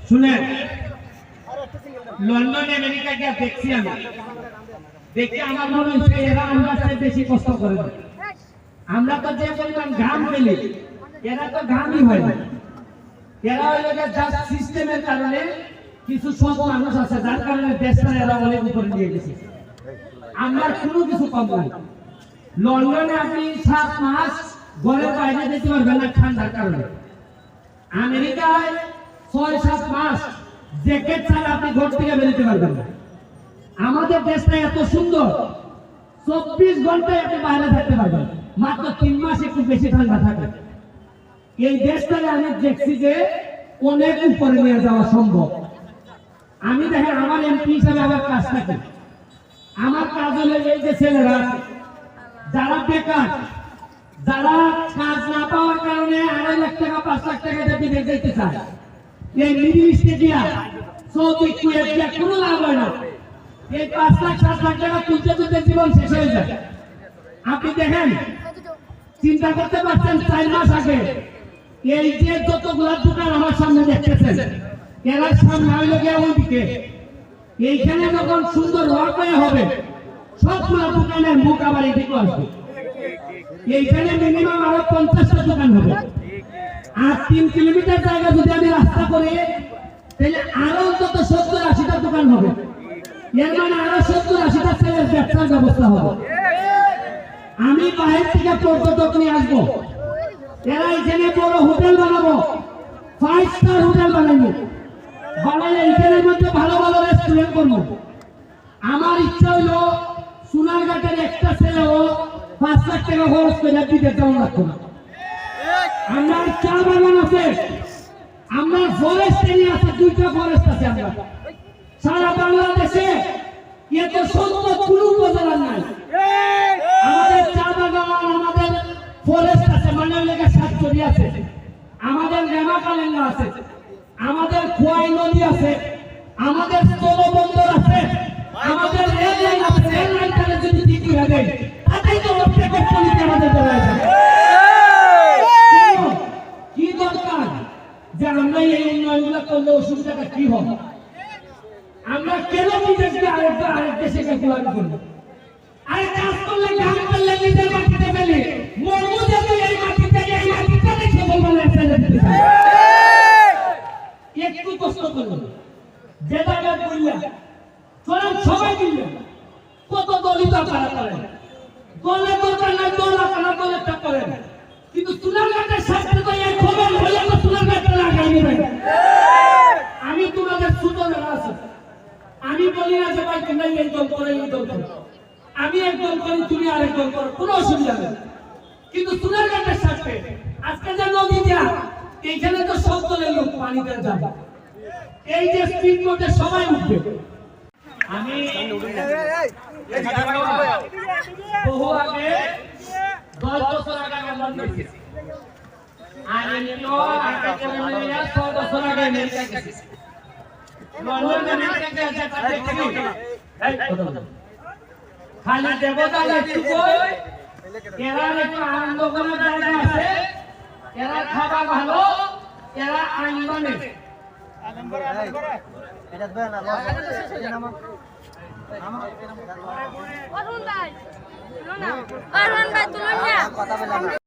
শুনেন, London America গিয়ে দেখছি আমি, দেখে আমার মনে হচ্ছে এরা আমরা বেশি কষ্ট করে না। আমরা তো যে পরিমাণ ঘাম ফেলি, এরা তো ঘামই হয় না। এরা হইল জাস্ট সিস্টেমের কারণে কিছু সব মানুষ আছে যার কারণে দেশটা এরা অনেক উপরে নিয়ে গেছে। আমরা কোনো কিছু কম নাই। লন্ডনে আপনি 7 মাস ঘরের বাইরে যেতে পারবেন না ঠান্ডার কারণে। আমেরিকায় 6-7 মাস জ্যাকেট ছাড়া আপনি ঘর থেকে বেরোতে পারবেন না। আমাদের দেশটা এত সুন্দর, 24 ঘন্টায় আপনি বাইরে থাকতে পারবেন, মাত্র 3 মাস একটু বেশি ঠান্ডা থাকে। এই দেশটাকে আমি দেখছি যে অনেক উপরে নিয়ে যাওয়া সম্ভব। আমি দেখেন আমার এমপি হিসাবে আমার কাজ থাকে, আমার কাজ হলো এই যে ছেলেরা যারা বেকার, যারা কাজ না পাওয়ার কারণে 2.5 লাখ টাকা 5 লাখ টাকা দিয়ে বিদেশ যেতে চায়, এই মিডিল ইস্টে দিয়া সৌদি কুয়েত দিয়া কোনো লাভ হয় না। এই 5 লাখ 7 লাখ টাকা তুলতে তুলতে জীবন শেষ হয়ে যায়। আপনি দেখেন, চিন্তা করতে পারছেন 4 মাস আগে এই যে যতগুলা দোকান আমার সামনে দেখতেছেন, এরা সামনে হইল গিয়ে ওইদিকে, এইখানে যখন সুন্দর ওয়ার্কওয়ে হবে সবগুলা দোকানের মুখ আবার এদিকে আসবে। এইখানে মিনিমাম আরো 50টা দোকান হবে। আর 3 কিলোমিটার জায়গা যদি আমি রাস্তা করি তাহলে আরো অন্তত 70-80টা দোকান হবে। এর মানে আরো 70-80টা ছেলের ব্যবসার ব্যবস্থা হবে। আমি বাইরে থেকে পর্যটক নিয়ে আসবো, এরা এখানে বড় হোটেল বানাবো, 5 স্টার হোটেল বানাবো, বানালে এখানের মধ্যে ভালো ভালো রেস্টুরেন্ট করবো। আমার ইচ্ছা হইলো সোনারঘাটের একটা ছেলেও 5 লাখ টাকা খরচ করে বিদেশ যাওয়া লাগতো না। আমার চা বাগান আছে, আমার ফরেস্ট এরিয়া আছে, 2টা ফরেস্ট আছে। আমরা সারা বাংলাদেশে এত সুন্দর কোনো উপজেলা নাই। আমাদের চা বাগান, আমাদের ফরেস্ট আছে, মানে লেগে সাতচুরি আছে, আমাদের রেমাকালেঙ্গা আছে, আমাদের খোয়াই নদী আছে, আমাদের স্থলবন্দর আছে, আমাদের রেল লাইন আছে। রেল লাইনটা যদি ঠিক হয়ে যায় তাতেই তো অর্থনীতি আমাদের বেড়ে যায়। কি দরকার যে আমরা এই উন্নয়নগুলো করলে অসুবিধাটা কি হবে? আমরা কেন বিদেশে আরেক দেশে গোলামি করবো? আরে কাজ করলে কাম করলে নিজের মাটিতে পেলে মরবো যাবে এই মাটিতে, এই মাটিটা দেখে বলবো না একটু কষ্ট করলো যে জায়গায় বললেন চলেন সবাই মিললেন। কত দলিত আপনারা করেন, দলের দরকার নাই, দল আপনারা দলেরটা করেন, কিন্তু সোনারঘাটের সাথে তো এই খবর হইলে তো সোনারঘাটের আগামী নেবেন। আমি তোমাদের ছোট যারা আছে আমি বলি না যে ভাই তোমরা এই দল করে এই দল করো, আমি এক দল করি তুমি আরেক দল করো, কোনো অসুবিধা নেই। কিন্তু সোনারঘাটের সাথে আজকে যে নদী দিয়া এইখানে তো সব দলের লোক পানিতে যাবে, এই যে স্পিড বোটে সবাই উঠবে। আমি বহু আগে 10 বছর আগে লন্ডন গেছি, আর এমনিও আগে 6 বছর আগে আমেরিকা গেছি। লন্ডন আমেরিকা গেছে খালি দেবতাল একটু কই, এরা একটু আনন্দ করার জায়গা আছে, এরা খাবার ভালো, এরা আইন মানে অরুণ ভাই তুলুন না।